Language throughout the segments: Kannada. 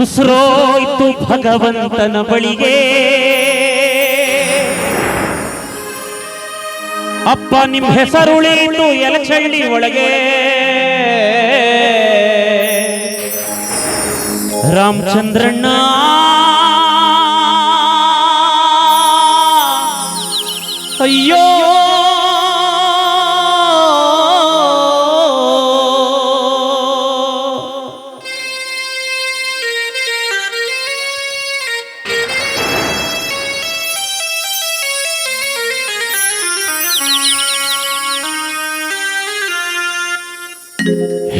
ಉಸಿರೋಯ್ತು ಭಗವಂತನ ಬಳಿಗೆ, ಅಪ್ಪ ನಿಮ್ ಹೆಸರುಳಿತು ಎಲಚಳ್ಳಿ ಒಳಗೆ. ರಾಮಚಂದ್ರಣ್ಣ ಅಯ್ಯೋ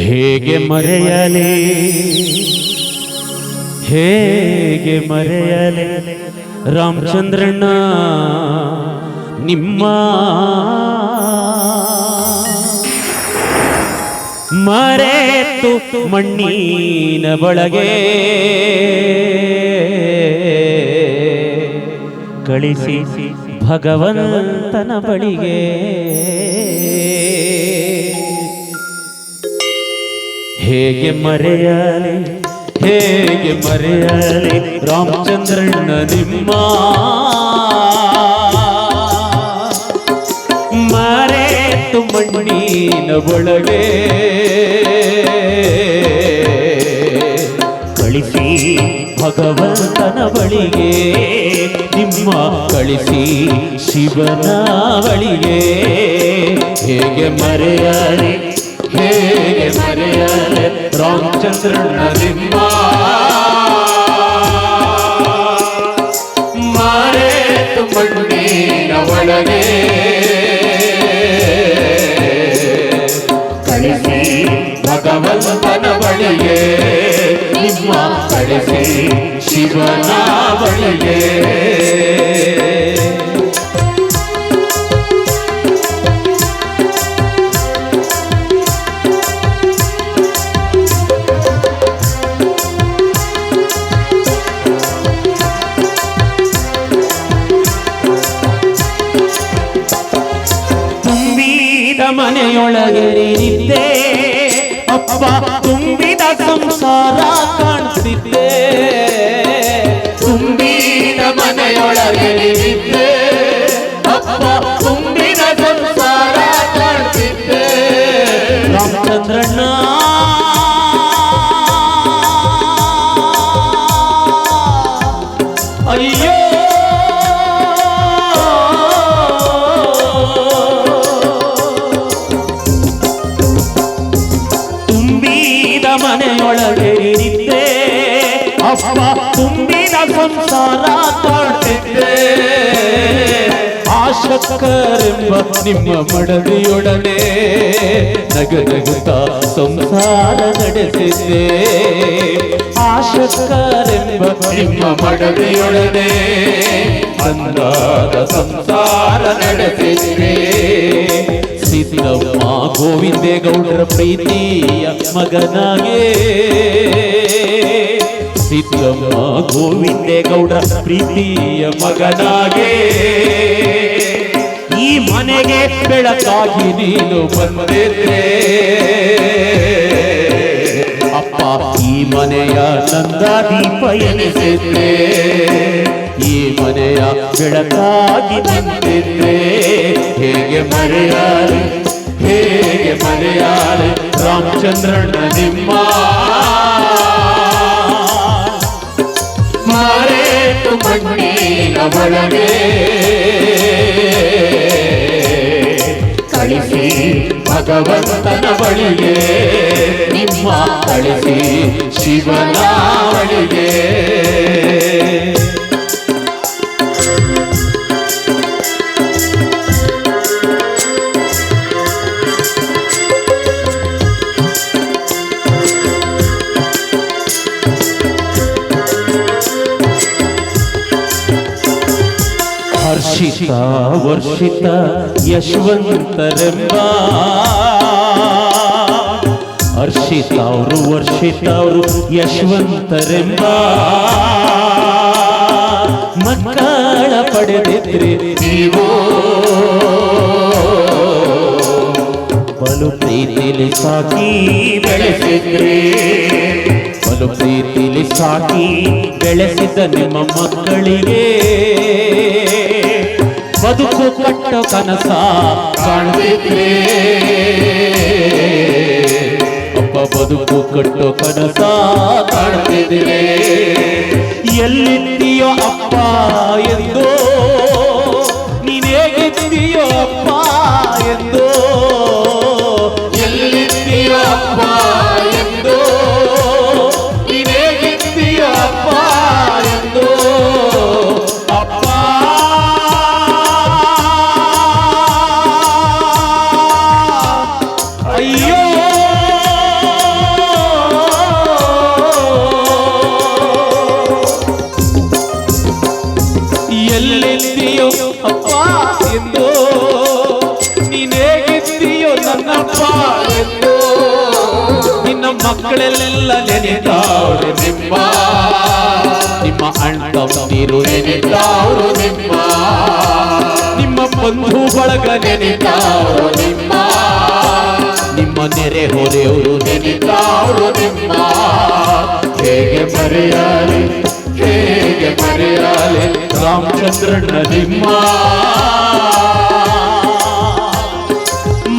ಹೇಗೆ ಮರೆಯಲೇ ಹೇಗೆ ಮರೆಯಲೇ ರಾಮಚಂದ್ರಣ್ಣ ನಿಮ್ಮ ಮರೆತು ಮಣ್ಣಿನ ಒಳಗೆ ಕಳಿಸಿ ಭಗವಂತನ ಬಳಿಗೆ. ಹೇಗೆ ಮರೆಯಲಿ ಹೇಗೆ ಮರೆಯಲಿ ರಾಮಚಂದ್ರಣ್ಣ ನಿಮ್ಮ ಮರೆತು ಮಣ್ಣಿನ ಒಳಗೆ ಕಳಿಸಿ ಭಗವಂತನ ಬಳಿಗೆ. ನಿಮ್ಮ ಕಳಿಸಿ ಶಿವನ ಬಳಿಗೆ. ಹೇಗೆ ಮರೆಯಲಿ ಹೇಗೆ ಮರೆಯಲೆ ರಾಮಚಂದ್ರಣ್ಣ ನಿಮ್ಮ ಮರೆತು ಮಣ್ಣಿನ ಒಳಗೆ ಕಳಿಸಿ ಭಗವಂತನ ಬಳಿಗೆ. ನಿಮ್ಮ ಕಳಿಸಿ ಶಿವನ ಬಳಿಗೆ. ಮನೆಯೊಳಗೆ ನಿದ್ದೆ ಅಪ್ಪ ತುಂಬಿದ ಸಂಸಾರ ಕಾಣ್ತಿದ್ದೆ. ತುಂಬಿದ ಮನೆಯೊಳಗೆ ನಿದ್ದೆ ಅಪ್ಪ ತುಂಬಿದ ಸಂಸಾರ ಕಾಣ್ತಿದ್ದೆ. ರಾಮಚಂದ್ರಣ್ಣ ಅಯ್ಯೋ ಮನೆಯೊಳಗೆ ನಿದ್ದೆ ಅಪ್ಪ ತುಂಬಿದ ಸಂಸಾರ ಕಾಣ್ತಿದ್ದೆ. ಆಶಕ್ಕರೆಂಬ ನಿಮ್ಮ ಮಡದಿಯೊಡನೆ ನಗನಗುತ್ತ ಸಂಸಾರ ನಡೆಸಿದ್ದೆ. ಆಶಕ್ಕರೆಂಬ ನಿಮ್ಮ ಮಡದಿಯೊಡನೆ ಅಂದಾದ ಸಂಸಾರ ನಡೆಸಿದ್ದೆ. ಸಿದ್ದಮ್ಮ ಗೋವಿಂದೇಗೌಡರ ಪ್ರೀತಿಯ ಮಗನಾಗೆ. ಸಿದ್ದಮ್ಮ ಗೋವಿಂದೇಗೌಡರ ಪ್ರೀತಿಯ ಮಗನಾಗೆ. ಈ ಮನೆಗೆ ಬೆಳಕಾಗಿ ನೀನು ಬಂದಿದ್ರೆ ಅಪ್ಪ ಈ ಮನೆಯ ನಂದಾದೀಪ ಎನಿಸಿದ್ರೆ. ಈ ಮನೆಯ ಬೆಳಕಾಗಿ ಬಂದಿದ್ರೆ ಹೇಗೆ ಮರೆಯಾರೆ ಹೇಗೆ ಮರೆಯಾರೆ ರಾಮಚಂದ್ರಣ್ಣ ನಿಮ್ಮ ಮರೆತು ಮಣ್ಣಿನ ಒಳಗೆ ಕಳಿಸಿ ಭಗವಂತನ ಬಳಿಗೆ. ನಿಮ್ಮ ಕಳಿಸಿ ಶಿವನ ಬಳಿಗೆ. ಹರ್ಷಿತ ವರ್ಷಿತ ಯಶವಂತರೆಂಬ ಹರ್ಷಿತ ಅವರು ವರ್ಷಿತ ಅವರು ಯಶವಂತರೆಂಬ ಮಕ್ಕಳ ಪಡೆದಿದ್ರೆ ನೀವು ಬಲು ಪ್ರೀತಿಲಿ ಸಾಕಿ ಬೆಳೆಸಿದ್ರೆ, ಬಲು ಪ್ರೀತಿಲಿ ಸಾಕಿ ಬೆಳೆಸಿದ ನಿಮ್ಮ ಮಕ್ಕಳಿಗೆ ಬದುಕು ಕಟ್ಟೋ ಕನಸ ಕಾಣ್ತಿದ್ರೆ, ಅಪ್ಪ ಬದುಕು ಕಟ್ಟೋ ಕನಸ ಕಾಣ್ತಿದ್ರೆ, ಎಲ್ಲಿದ್ದೀಯೋ ಅಪ್ಪ ಎಂದೋ, ನೀನೇಗಿದ್ದೀಯೋ ಅಪ್ಪ ಎಂದೋ, ಎಲ್ಲಿದ್ದೀಯೋ ಅಪ್ಪ ಎಂದೋ, ನೀನೇಗಿದ್ದೀಯೋ ಅಪ್ಪ ಎಂದೋ, ಅಪ್ಪ ಅಯ್ಯೋ ಎಲ್ಲಿದ್ದೀಯೋ ಅಪ್ಪ ಎಂದೋ, ನೀನೇಗಿದ್ದೀಯೋ ನನ್ನಪ್ಪ ಎಂದೋ, ನಿನ್ನ ಮಕ್ಕಳೆಲ್ಲ ನೆನೆದವರು ನಿಮ್ಮ, ನಿಮ್ಮ ಅಣ್ಣ ತಮ್ಮಂದಿರು ನೆನೆದವರು ನಿಮ್ಮ, ನಿಮ್ಮ ಬಂಧು ಬಳಗ ನೆನೆದವರು ನಿಮ್ಮ, ನಿಮ್ಮ ನೆರೆ ಹೊರೆಯವರು ನೆನೆದವರು ನಿಮ್ಮ, ಹೇಗೆ ಮರೆಯಲಿ ಹೇಗೆ ಮರೆಯಲಿ ರಾಮಚಂದ್ರಣ್ಣ ನಿಮ್ಮ,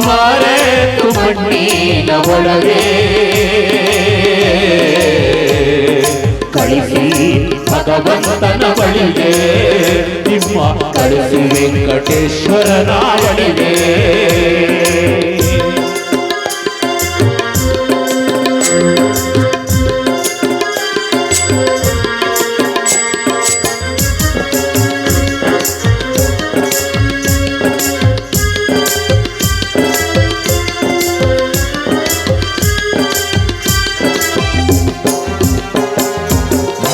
ಮರೆತು ಮಣ್ಣಿನ ಒಳಗೆ ಕಳಿಸಿ ಭಗವಂತನ ಬಳಿಗೆ, ನಿಮ್ಮ ಕಳಿಸಿ ವೆಂಕಟೇಶ್ವರನ ಬಳಿಗೆ.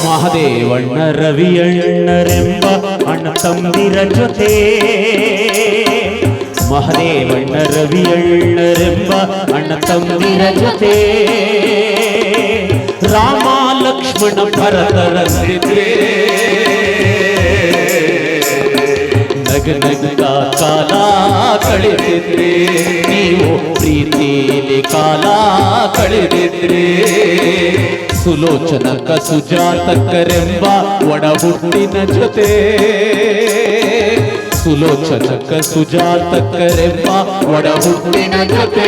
ಮಹದೇವಣ್ಣ ರವಿಯಣ್ಣರೆಂಬ ಅಣ್ಣ ತಮ್ಮಿರ ಜೊತೆ, ಮಹದೇವಣ್ಣ ರವಿಯಣ್ಣರೆಂಬ ಅಣ್ಣ ತಮ್ಮಿರ ಜೊತೆ, ರಾಮ ಲಕ್ಷ್ಮಣ ಭರತರಂದಿದ್ರೆ, ನಗ ನಗ ಕಾಲ ಕಳೆದಿದ್ರೆ, ನೀವು ಪ್ರೀತಿಲಿ ಕಾಲ ಕಳೆದಿದ್ರೆ, ಸುಲೋಚನಕ ಸುಜಾತಕರೆಂಬ ಒಡ ಹುಟ್ಟಿನ ಜೊತೆ, ಸುಲೋಚನಕ ಸುಜಾತಕರೆಂಬ ಒಡ ಹುಟ್ಟಿನ ಜೊತೆ,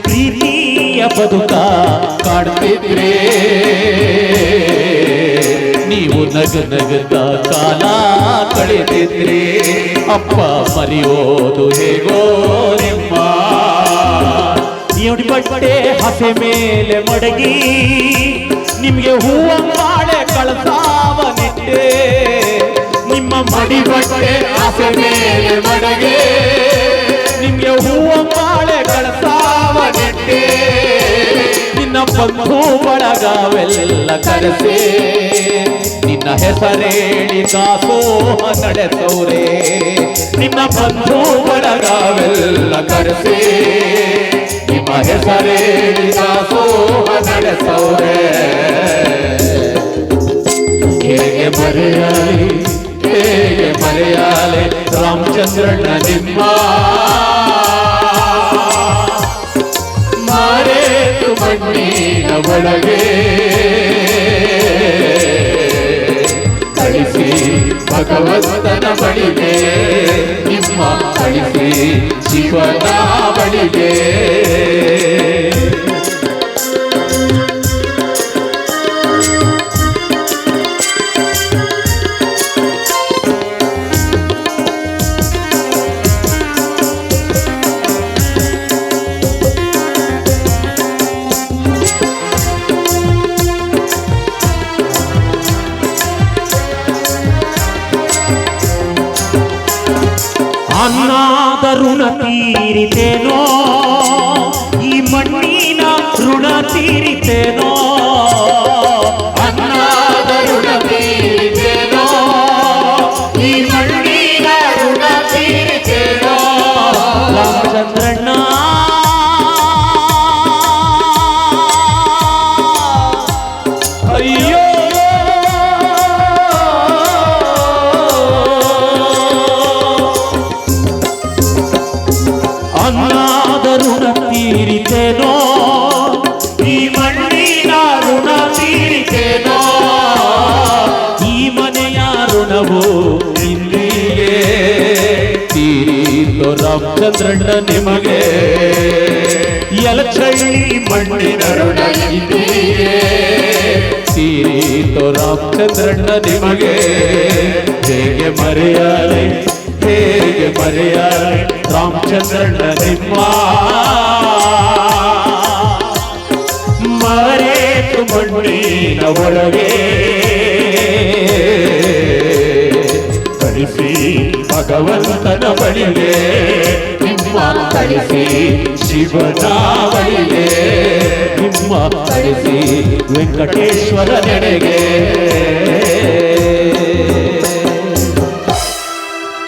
ಪ್ರೀತಿಯ ಬದುಕ ಕಾಡ್ತಿದ್ರೆ, ನೀವು ನಗ ನಗದ ಕಾಲ ಕಳೆದಿದ್ರೆ, ಅಪ್ಪ ಮರೆಯೋದು ಹೇಗೋ ನಿಮ್ಮ, ಎಡಿ ಬಟ್ಟೆ ಹಸೆ ಮೇಲೆ ಮಡಗಿ, ನಿಮ್ಗೆ ಹೂವ ಮಾಡೆ ಕಳಸಾವ ನೆಟ್ಟೆ, ನಿಮ್ಮ ಮಡಿ ಬಟ್ಟೆ ಹಸೆ ಮೇಲೆ ಮಡಗಿ, ನಿಮ್ಗೆ ಹೂವ ಮಾಡೆ ಕಳಸಾವ ನೆಟ್ಟೆ, ನಿನ್ನ ಬಂಧು ಬಳಗವೆಲ್ಲ ಕರೆಸೆ, ನಿನ್ನ ಹೆಸರೇಳಿ ದಾಸೋಹ ನಡೆಸೋರೆ, ನಿನ್ನ ಬಂಧು ಬಳಗವೆಲ್ಲ ಕರೆಸೆ, ನಿಮ್ಮ ಹೆಸರೇಳಿ ದಾಸೋಹ ನಡೆಸೋರೆ, ಹೇಗೆ ಮರೆಯಲಿ ಹೇಗೆ ಮರೆಯಲಿ ರಾಮಚಂದ್ರಣ್ಣ ನಿಮ್ಮ, ಮರೆತು ಮಣ್ಣಿನ ಒಳಗೆ ಕಳಿಸಿ ಭಗವಂತನ ಬಳಿಗೆ, ನಿಮ್ಮ ಕಳಿಸಿ ಶಿವನ ಬಳಿಗೆ. ಅನ್ನಾದ ಋಣ ತೀರಿತೇನೋ, ಈ ಮಣ್ಣಿನ ಋಣ ತೀರಿತೇನೋ, ಅನ್ನಾದ ಋಣ ತೀರಿತೇನೋ, ಈ ಮಣ್ಣಿನ ಋಣ ತೀರಿತೇನೋ, ರಾಮಚಂದ್ರಣ್ಣ ಅಯ್ಯೋ ಅನ್ನ ರಾಮಚಂದ್ರಣ್ಣ ನಿಮಗೆ ಎಲಚಳ್ಳಿ ಮಣ್ಣಿನ ಋಣ ಇದೆಯೇ ತೀರಿತು ರಾಮಚಂದ್ರಣ್ಣ ನಿಮಗೆ ಹೇಗೆ ಮರೆಯಲೆ ರಾಮಚಂದ್ರಣ್ಣ ನಿಮ್ಮ ಮರೆತು ಮಣ್ಣಿನ ಒಳಗೆ ಕಳಿಸಿ ಭಗವಂತನ ಬಳಿಗೆ ನಿಮ್ಮ ಕಳಿಸಿ ಶಿವನ ಬಳಿಗೆ ನಿಮ್ಮ ಕಳಿಸಿ ವೆಂಕಟೇಶ್ವರ ನೆಡೆಗೆ